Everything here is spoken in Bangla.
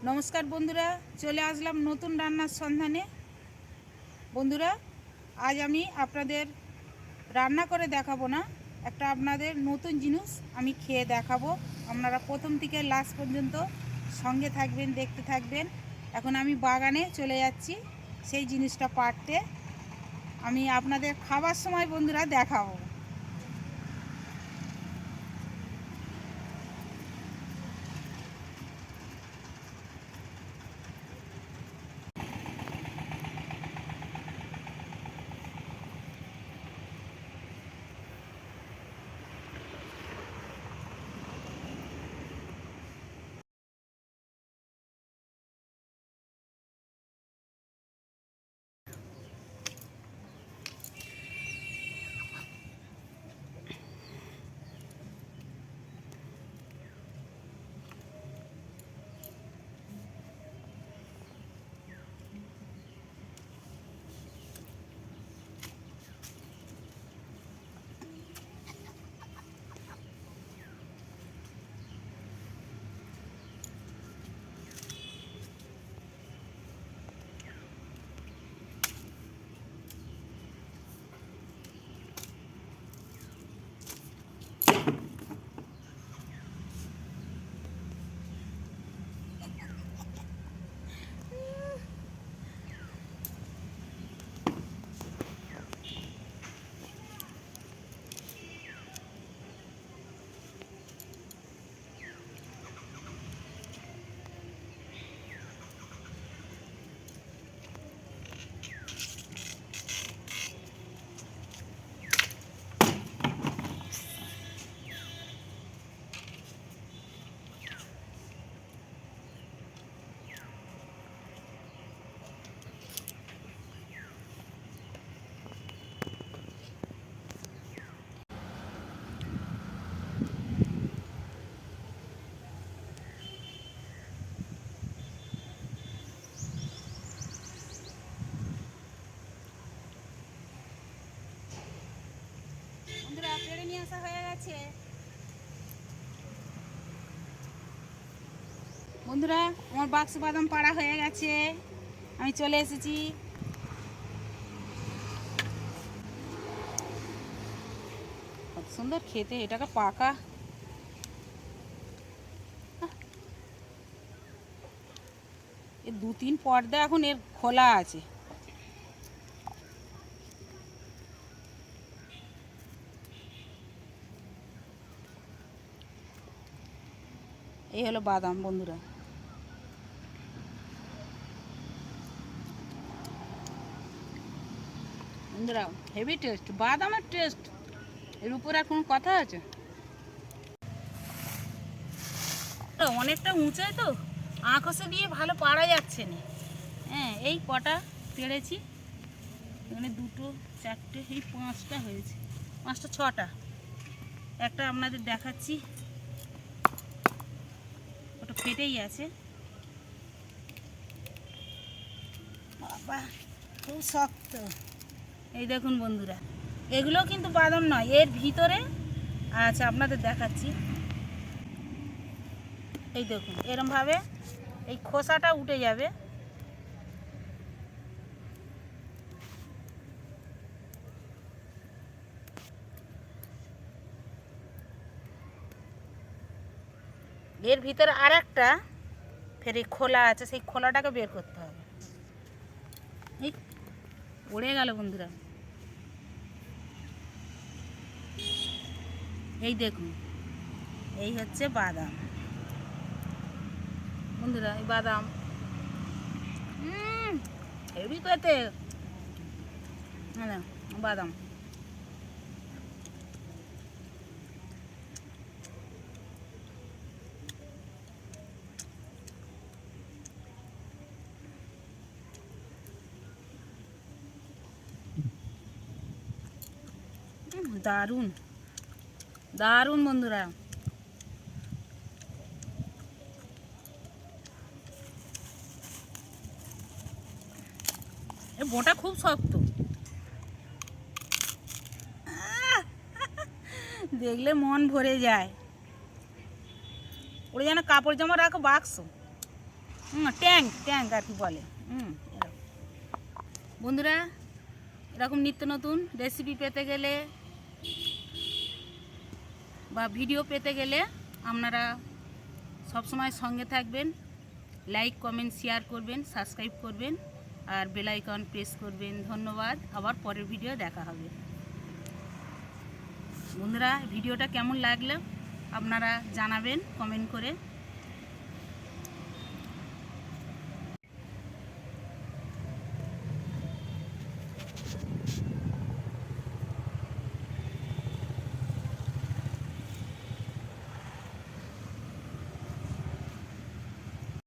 নমস্কার বন্ধুরা, চলে আসলাম নতুন রান্নার সন্ধানে। বন্ধুরা, আজ আমি আপনাদের রান্না করে দেখাবো না, একটা আপনাদের নতুন জিনিস আমি খেয়ে দেখাবো। আপনারা প্রথম থেকে লাস্ট পর্যন্ত সঙ্গে থাকবেন, দেখতে থাকবেন। এখন আমি বাগানে চলে যাচ্ছি সেই জিনিসটা পাড়তে। আমি আপনাদের খাবার সময় বন্ধুরা দেখাবো। বন্ধুরা, পেড়ে নিয়ে আসা হয়ে গেছে। বন্ধুরা, আমার বাক্স বাদাম পাড়া হয়ে গেছে, আমি চলে এসেছি। কত সুন্দর খেতে, এটাকে পাকা। এর 2-3 পর্দা এখন এর খোলা আছে। এই হলো বাদাম বন্ধুরা। বন্ধুরা, হেভি টেস্ট, বাদামের টেস্ট, এর উপরে আর কোনো কথা আছে? অনেকটা উঁচাই তো, আঁকশে দিয়ে ভালো পারা যাচ্ছে না। হ্যাঁ, এই কটা পেড়েছি, এখানে 2, 4, এই 5টা হয়েছে, 5টা 6টা। একটা আপনাদের দেখাচ্ছি, ওটা ফেটেই আছে। বাবা, খুব শক্ত। এই দেখুন বন্ধুরা, এগুলো কিন্তু বাদাম নয়, এর ভিতরে আচ্ছা আপনাদের দেখাচ্ছি। এই দেখুন, এরমভাবে এই খোসাটা উঠে যাবে। এর ভিতরে আর একটা ফের খোলা আছে, সেই খোলাটাকে বের করতে হবে। এই পড়ে গেল বন্ধুরা। এই দেখুন, এই হচ্ছে বাদাম বন্ধুরা, এই বাদাম হেভি খেতে। হ্যাঁ, বাদাম দারুণ দারুণ বন্ধুরা। এ বোঁটা খুব শক্ত, দেখলে মন ভরে যায়। ওরে যেন কাপড় জামা রাখো বাক্স। ট্যাঙ্ক ট্যাঙ্ক আর কি বলে। এরকম। বন্ধুরা, এরকম নিত্য নতুন রেসিপি পেতে গেলে বা ভিডিও পেতে গেলে আপনারা সবসময় সঙ্গে থাকবেন, লাইক কমেন্ট শেয়ার করবেন, সাবস্ক্রাইব করবেন আর বেল আইকন প্রেস করবেন। ধন্যবাদ। আবার পরের ভিডিও দেখা হবে। বন্ধুরা, ভিডিওটা কেমন লাগলো আপনারা জানাবেন কমেন্ট করে।